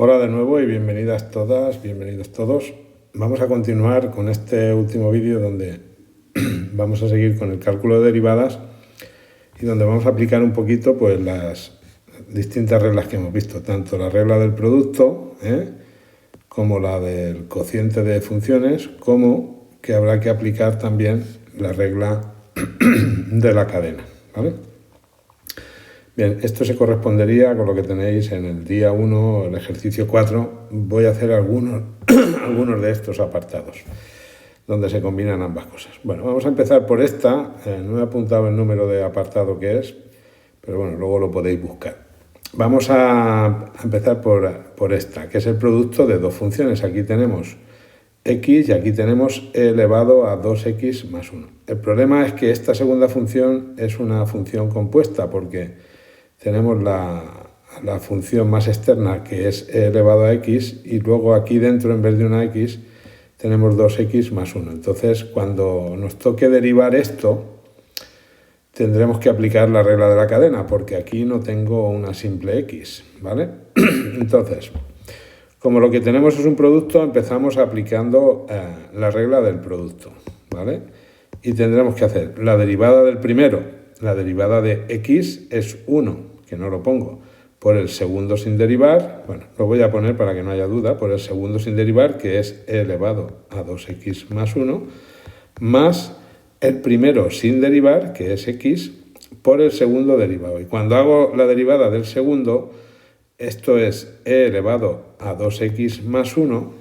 Hola de nuevo y bienvenidas todas, bienvenidos todos. Vamos a continuar con este último vídeo donde vamos a seguir con el cálculo de derivadas y donde vamos a aplicar un poquito pues las distintas reglas que hemos visto, tanto la regla del producto como la del cociente de funciones, como que habrá que aplicar también la regla de la cadena, ¿vale? Bien, esto se correspondería con lo que tenéis en el día 1, el ejercicio 4. Voy a hacer algunos de estos apartados, donde se combinan ambas cosas. Bueno, vamos a empezar por esta. No he apuntado el número de apartado que es, pero bueno, luego lo podéis buscar. Vamos a empezar por esta, que es el producto de dos funciones. Aquí tenemos x y aquí tenemos e elevado a 2x más 1. El problema es que esta segunda función es una función compuesta porque tenemos la función más externa, que es e elevado a x, y luego aquí dentro, en vez de una x, tenemos 2x más 1. Entonces, cuando nos toque derivar esto, tendremos que aplicar la regla de la cadena, porque aquí no tengo una simple x, ¿vale? Entonces, como lo que tenemos es un producto, empezamos aplicando la regla del producto, ¿vale? Y tendremos que hacer la derivada del primero, la derivada de x es 1, que no lo pongo, por el segundo sin derivar, bueno, lo voy a poner para que no haya duda, por el segundo sin derivar, que es e elevado a 2x más 1, más el primero sin derivar, que es x, por el segundo derivado. Y cuando hago la derivada del segundo, esto es e elevado a 2x más 1,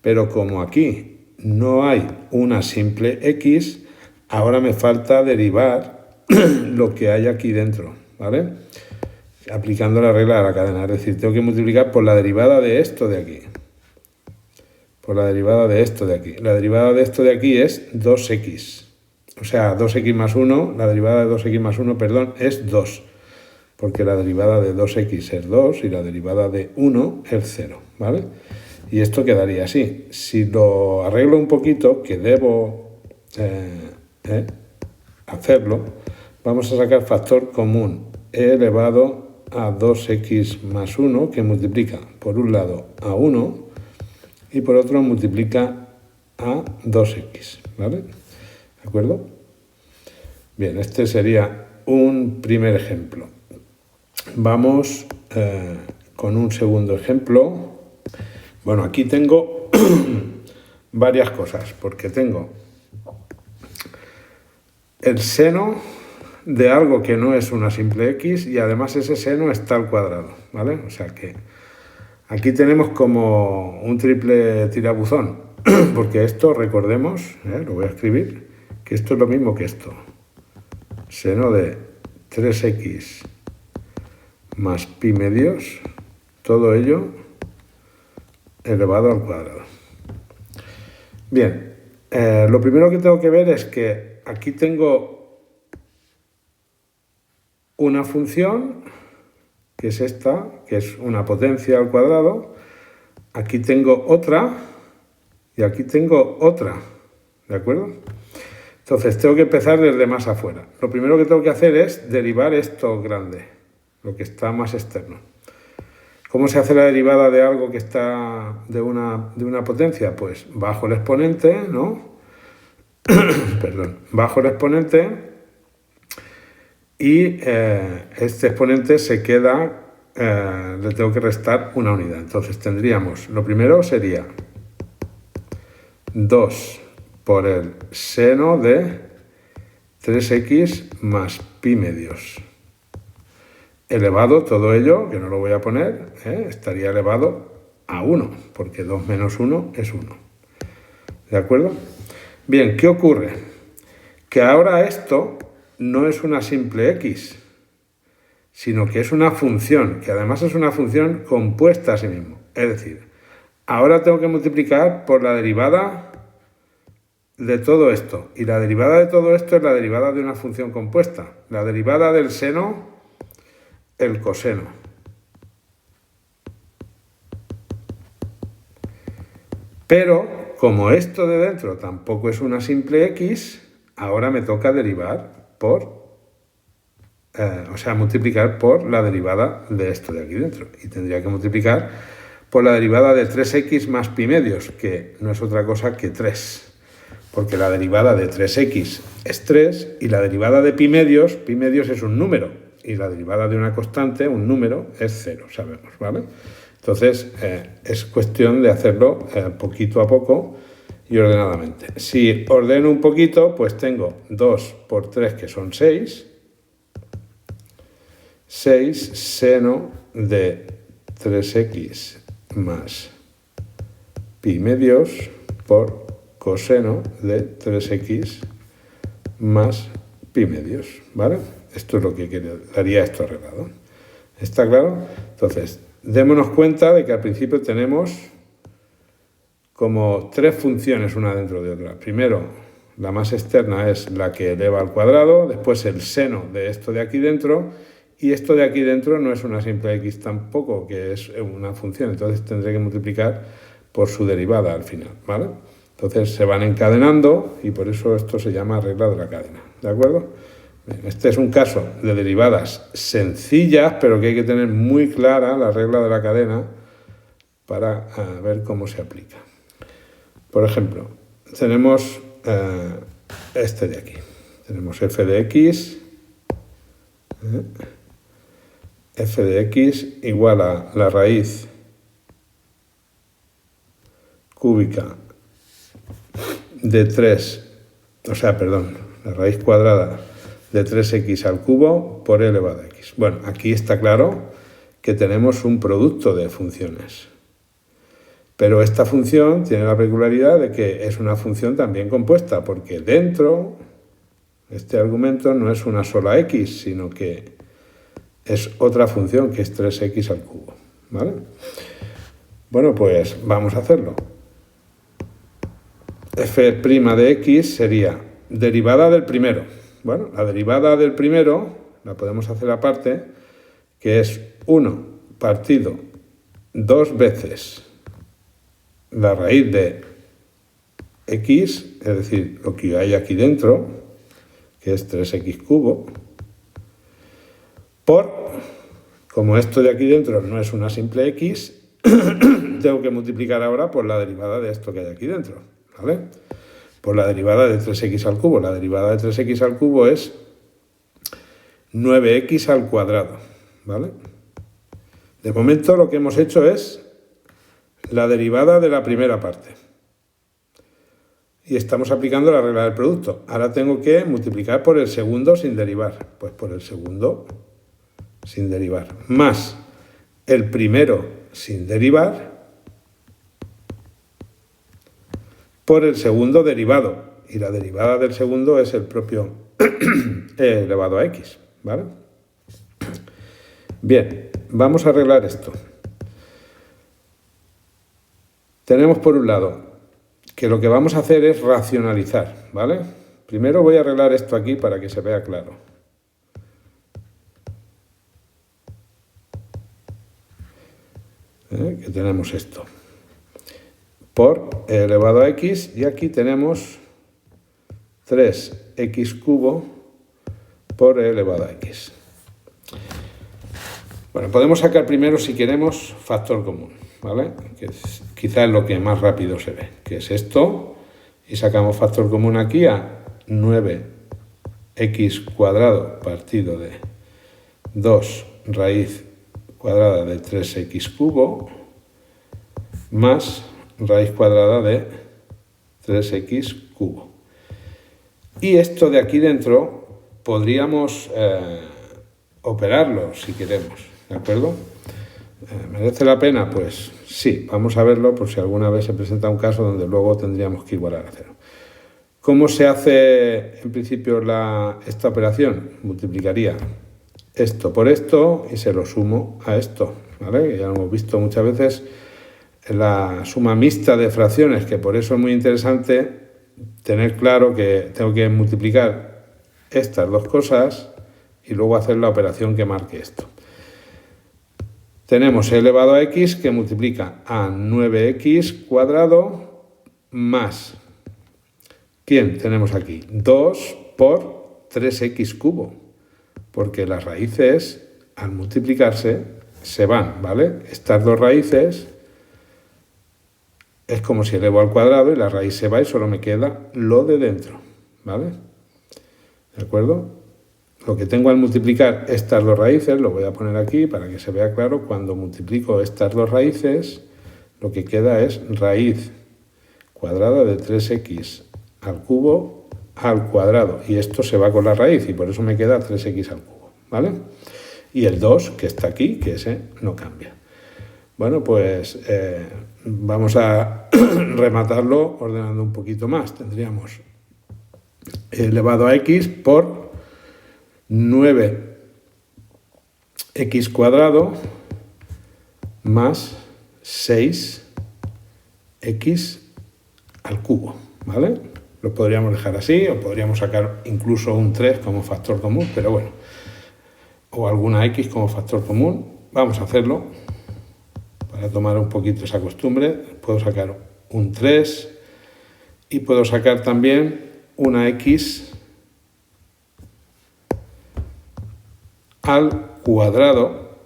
pero como aquí no hay una simple x, ahora me falta derivar lo que hay aquí dentro, ¿vale? Aplicando la regla de la cadena, es decir, tengo que multiplicar por la derivada de esto de aquí. Por la derivada de esto de aquí. La derivada de esto de aquí es 2x. O sea, 2x más 1, la derivada de 2x más 1, perdón, es 2. Porque la derivada de 2x es 2 y la derivada de 1 es 0, ¿vale? Y esto quedaría así. Si lo arreglo un poquito, que debo hacerlo, vamos a sacar factor común e elevado a 2x más 1, que multiplica por un lado a 1 y por otro multiplica a 2x, ¿vale? ¿De acuerdo? Bien, este sería un primer ejemplo. Vamos con un segundo ejemplo. Bueno, aquí tengo varias cosas, porque tengo el seno de algo que no es una simple x y además ese seno está al cuadrado, ¿vale? O sea que aquí tenemos como un triple tirabuzón, porque esto, recordemos, lo voy a escribir, que esto es lo mismo que esto. Seno de 3x más pi medios, todo ello elevado al cuadrado. Bien, lo primero que tengo que ver es que aquí tengo una función, que es esta, que es una potencia al cuadrado. Aquí tengo otra y aquí tengo otra, ¿de acuerdo? Entonces tengo que empezar desde más afuera. Lo primero que tengo que hacer es derivar esto grande, lo que está más externo. ¿Cómo se hace la derivada de algo que está de una potencia? Pues bajo el exponente, ¿no? Perdón, bajo el exponente. Y este exponente se queda, le tengo que restar una unidad. Entonces tendríamos, lo primero sería 2 por el seno de 3x más pi medios. Elevado todo ello, que no lo voy a poner, estaría elevado a 1, porque 2 menos 1 es 1. ¿De acuerdo? Bien, ¿qué ocurre? Que ahora esto no es una simple x, sino que es una función, que además es una función compuesta a sí mismo. Es decir, ahora tengo que multiplicar por la derivada de todo esto. Y la derivada de todo esto es la derivada de una función compuesta. La derivada del seno, el coseno. Pero, como esto de dentro tampoco es una simple x, ahora me toca derivar multiplicar por la derivada de esto de aquí dentro. Y tendría que multiplicar por la derivada de 3x más pi medios, que no es otra cosa que 3. Porque la derivada de 3x es 3 y la derivada de pi medios es un número. Y la derivada de una constante, un número, es 0, sabemos, ¿vale? Entonces, es cuestión de hacerlo poquito a poco y ordenadamente. Si ordeno un poquito, pues tengo 2 por 3, que son 6. 6 seno de 3x más pi medios por coseno de 3x más pi medios, ¿vale? Esto es lo que daría esto arreglado. ¿Está claro? Entonces, démonos cuenta de que al principio tenemos como 3 funciones una dentro de otra. Primero, la más externa es la que eleva al cuadrado, después el seno de esto de aquí dentro, y esto de aquí dentro no es una simple x tampoco, que es una función, entonces tendré que multiplicar por su derivada al final, ¿vale? Entonces se van encadenando y por eso esto se llama regla de la cadena, ¿de acuerdo? Bien, este es un caso de derivadas sencillas, pero que hay que tener muy clara la regla de la cadena para ver cómo se aplica. Por ejemplo, tenemos este de aquí. Tenemos f de x igual a la raíz cúbica de 3, la raíz cuadrada de 3x al cubo por e elevado a x. Bueno, aquí está claro que tenemos un producto de funciones. Pero esta función tiene la peculiaridad de que es una función también compuesta, porque dentro este argumento no es una sola x, sino que es otra función que es 3x al cubo, ¿vale? Bueno, pues vamos a hacerlo. F' de x sería derivada del primero. Bueno, la derivada del primero la podemos hacer aparte, que es 1 partido 2 veces la raíz de x, es decir, lo que hay aquí dentro, que es 3x cubo, por, como esto de aquí dentro no es una simple x, tengo que multiplicar ahora por la derivada de esto que hay aquí dentro, ¿vale? Por la derivada de 3x al cubo. La derivada de 3x al cubo es 9x al cuadrado, ¿vale? De momento lo que hemos hecho es la derivada de la primera parte. Y estamos aplicando la regla del producto. Ahora tengo que multiplicar por el segundo sin derivar. Pues por el segundo sin derivar. Más el primero sin derivar por el segundo derivado. Y la derivada del segundo es el propio e elevado a x, ¿vale? Bien, vamos a arreglar esto. Tenemos por un lado que lo que vamos a hacer es racionalizar, ¿vale? Primero voy a arreglar esto aquí para que se vea claro. Que tenemos esto. Por e elevado a x, y aquí tenemos 3x cubo por e elevado a x. Bueno, podemos sacar primero, si queremos, factor común, ¿vale? Que es quizás lo que más rápido se ve, que es esto, y sacamos factor común aquí a 9x cuadrado partido de 2 raíz cuadrada de 3x cubo más raíz cuadrada de 3x cubo. Y esto de aquí dentro podríamos operarlo si queremos, ¿de acuerdo? ¿Merece la pena? Pues sí, vamos a verlo por si alguna vez se presenta un caso donde luego tendríamos que igualar a 0. ¿Cómo se hace en principio esta operación? Multiplicaría esto por esto y se lo sumo a esto, ¿vale? Ya lo hemos visto muchas veces en la suma mixta de fracciones, que por eso es muy interesante tener claro que tengo que multiplicar estas dos cosas y luego hacer la operación que marque esto. Tenemos e elevado a x que multiplica a 9x cuadrado más, ¿quién tenemos aquí? 2 por 3x cubo, porque las raíces al multiplicarse se van, ¿vale? Estas dos raíces es como si elevo al cuadrado y la raíz se va y solo me queda lo de dentro, ¿vale? ¿De acuerdo? Lo que tengo al multiplicar estas dos raíces, lo voy a poner aquí para que se vea claro, cuando multiplico estas dos raíces, lo que queda es raíz cuadrada de 3x al cubo al cuadrado, y esto se va con la raíz y por eso me queda 3x al cubo, ¿vale? Y el 2 que está aquí, que ese no cambia. Bueno, pues vamos a rematarlo ordenando un poquito más. Tendríamos elevado a x por 9x cuadrado más 6x al cubo, ¿vale? Lo podríamos dejar así, o podríamos sacar incluso un 3 como factor común, pero bueno, o alguna x como factor común. Vamos a hacerlo para tomar un poquito esa costumbre. Puedo sacar un 3 y puedo sacar también una x al cuadrado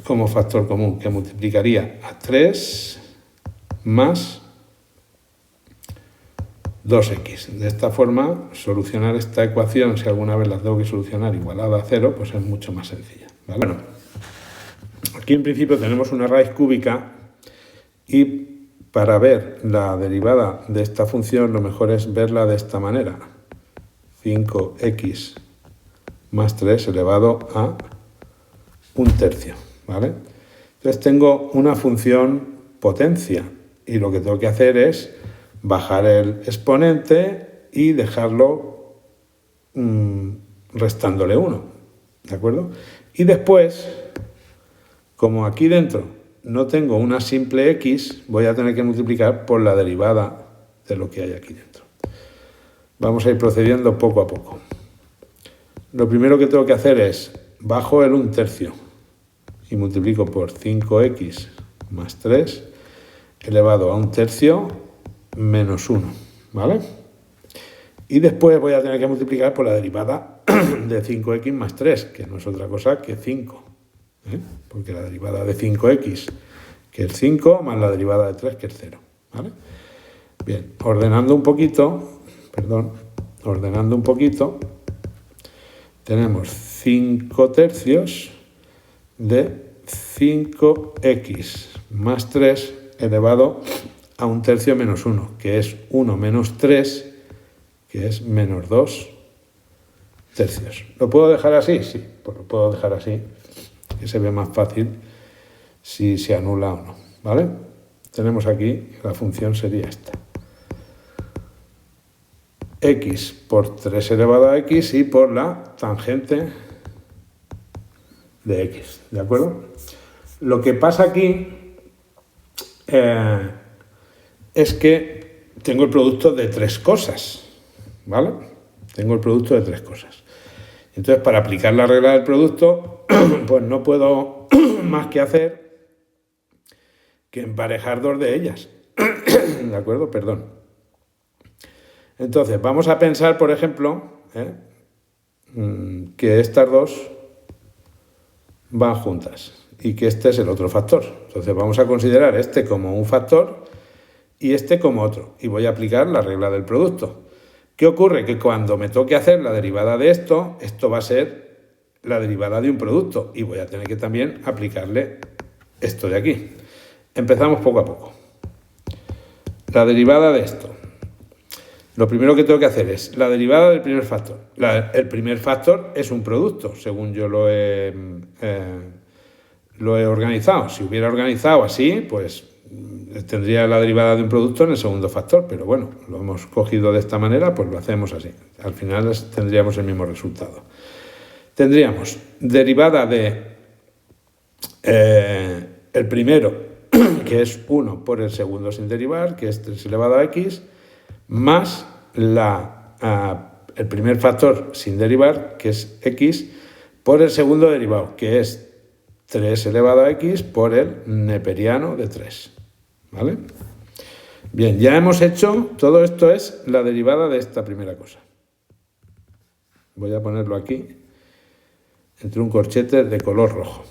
como factor común, que multiplicaría a 3 más 2x. De esta forma, solucionar esta ecuación, si alguna vez la tengo que solucionar igualada a 0, pues es mucho más sencilla, ¿vale? Bueno, aquí en principio tenemos una raíz cúbica y para ver la derivada de esta función lo mejor es verla de esta manera. 5x más 3 elevado a un tercio, ¿vale? Entonces tengo una función potencia y lo que tengo que hacer es bajar el exponente y dejarlo restándole 1, ¿de acuerdo? Y después, como aquí dentro no tengo una simple x, voy a tener que multiplicar por la derivada de lo que hay aquí dentro. Vamos a ir procediendo poco a poco. Lo primero que tengo que hacer es bajo el 1/3 y multiplico por 5x más 3 elevado a 1/3 menos 1, ¿vale? Y después voy a tener que multiplicar por la derivada de 5x más 3, que no es otra cosa que 5, ¿eh? Porque la derivada de 5x, que es 5, más la derivada de 3, que es 0, ¿vale? Bien, ordenando un poquito, tenemos 5/3 de 5x más 3 elevado a 1/3 menos 1, que es 1 menos 3, que es menos 2/3. ¿Lo puedo dejar así? Sí, pues lo puedo dejar así, que se ve más fácil si se anula o no, ¿vale? Tenemos aquí, la función sería esta. X por 3 elevado a x y por la tangente de x, ¿de acuerdo? Lo que pasa aquí es que tengo el producto de tres cosas, ¿vale? Tengo el producto de tres cosas. Entonces, para aplicar la regla del producto, pues no puedo más que hacer que emparejar dos de ellas. ¿De acuerdo? Perdón. Entonces, vamos a pensar, por ejemplo, que estas dos van juntas y que este es el otro factor. Entonces, vamos a considerar este como un factor y este como otro. Y voy a aplicar la regla del producto. ¿Qué ocurre? Que cuando me toque hacer la derivada de esto, esto va a ser la derivada de un producto y voy a tener que también aplicarle esto de aquí. Empezamos poco a poco. La derivada de esto. Lo primero que tengo que hacer es la derivada del primer factor. El primer factor es un producto, según yo lo he organizado. Si hubiera organizado así, pues tendría la derivada de un producto en el segundo factor, pero bueno, lo hemos cogido de esta manera, pues lo hacemos así. Al final tendríamos el mismo resultado. Tendríamos derivada de el primero, que es 1 por el segundo sin derivar, que es 3 elevado a x, más el primer factor sin derivar, que es x, por el segundo derivado, que es 3 elevado a x por el neperiano de 3. ¿Vale? Bien, ya hemos hecho, todo esto es la derivada de esta primera cosa. Voy a ponerlo aquí, entre un corchete de color rojo,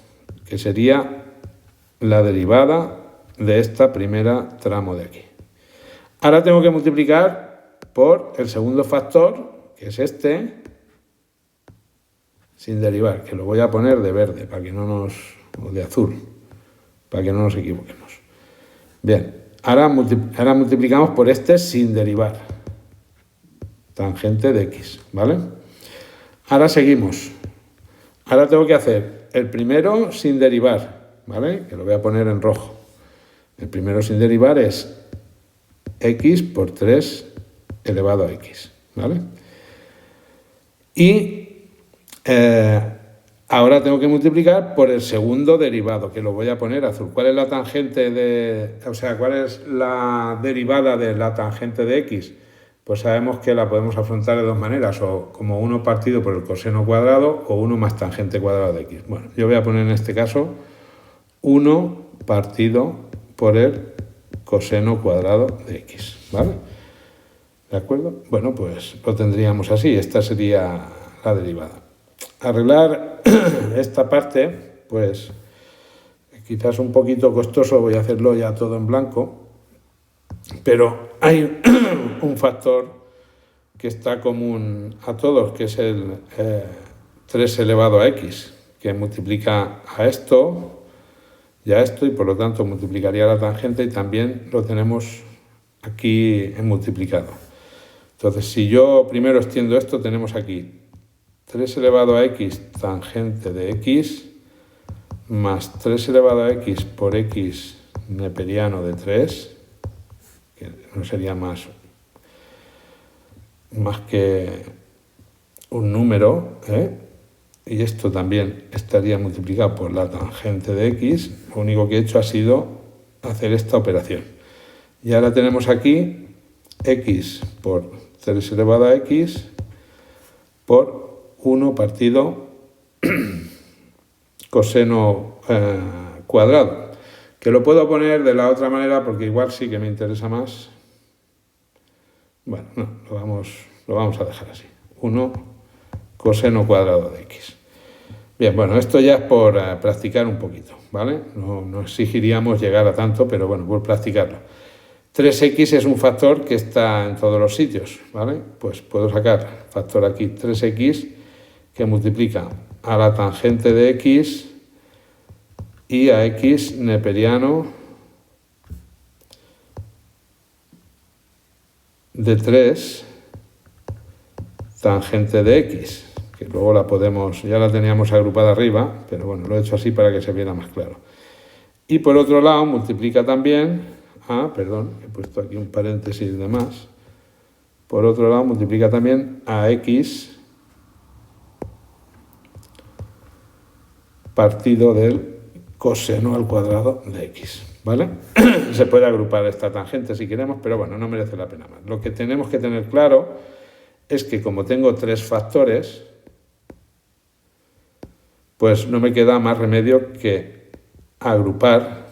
que sería la derivada de esta primera tramo de aquí. Ahora tengo que multiplicar por el segundo factor, que es este, sin derivar, que lo voy a poner de verde, para que no nos, o de azul, para que no nos equivoquemos. Bien, ahora multiplicamos por este sin derivar, tangente de x, ¿vale? Ahora seguimos. Ahora tengo que hacer el primero sin derivar, ¿vale? Que lo voy a poner en rojo. El primero sin derivar es x por 3 elevado a x, ¿vale? Y ahora tengo que multiplicar por el segundo derivado, que lo voy a poner azul. ¿Cuál es la tangente de, o sea, cuál es la derivada de la tangente de x? Pues sabemos que la podemos afrontar de dos maneras, o como 1 partido por el coseno cuadrado o 1 más tangente cuadrada de x. Bueno, yo voy a poner en este caso 1 partido por el coseno cuadrado de x, ¿vale? ¿De acuerdo? Bueno, pues lo tendríamos así, esta sería la derivada. Arreglar esta parte, pues quizás un poquito costoso, voy a hacerlo ya todo en blanco, pero hay un factor que está común a todos, que es el 3 elevado a x, que multiplica a esto y a esto, y por lo tanto multiplicaría la tangente, y también lo tenemos aquí en multiplicado. Entonces, si yo primero extiendo esto, tenemos aquí 3 elevado a x tangente de x más 3 elevado a x por x neperiano de 3, que no sería más que un número, y esto también estaría multiplicado por la tangente de x. Lo único que he hecho ha sido hacer esta operación. Y ahora tenemos aquí x por 3 elevado a x por 1 partido coseno cuadrado, que lo puedo poner de la otra manera porque igual sí que me interesa más. Bueno, no, lo vamos a dejar así, 1 coseno cuadrado de x. Bien, bueno, esto ya es por practicar un poquito, ¿vale? No exigiríamos llegar a tanto, pero bueno, por practicarlo. 3x es un factor que está en todos los sitios, ¿vale? Pues puedo sacar factor aquí 3x, que multiplica a la tangente de x y a x neperiano de 3 tangente de x, que luego la podemos, ya la teníamos agrupada arriba, pero bueno, lo he hecho así para que se viera más claro. Y por otro lado multiplica también perdón, he puesto aquí un paréntesis de más. Por otro lado multiplica también a x partido del coseno al cuadrado de x, ¿vale? Se puede agrupar esta tangente si queremos, pero bueno, no merece la pena más. Lo que tenemos que tener claro es que como tengo 3 factores, pues no me queda más remedio que agrupar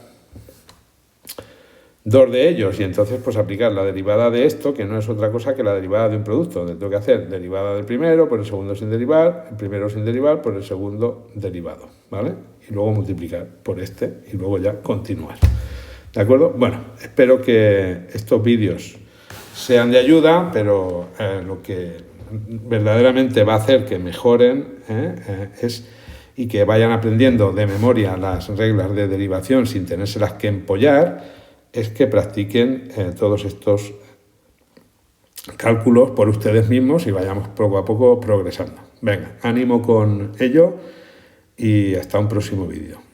2 de ellos, y entonces pues aplicar la derivada de esto, que no es otra cosa que la derivada de un producto, donde tengo que hacer derivada del primero por el segundo sin derivar, el primero sin derivar por el segundo derivado, ¿vale? Y luego multiplicar por este y luego ya continuar. ¿De acuerdo? Bueno, espero que estos vídeos sean de ayuda, pero lo que verdaderamente va a hacer que mejoren es y que vayan aprendiendo de memoria las reglas de derivación sin tenérselas que empollar, es que practiquen todos estos cálculos por ustedes mismos y vayamos poco a poco progresando. Venga, ánimo con ello y hasta un próximo vídeo.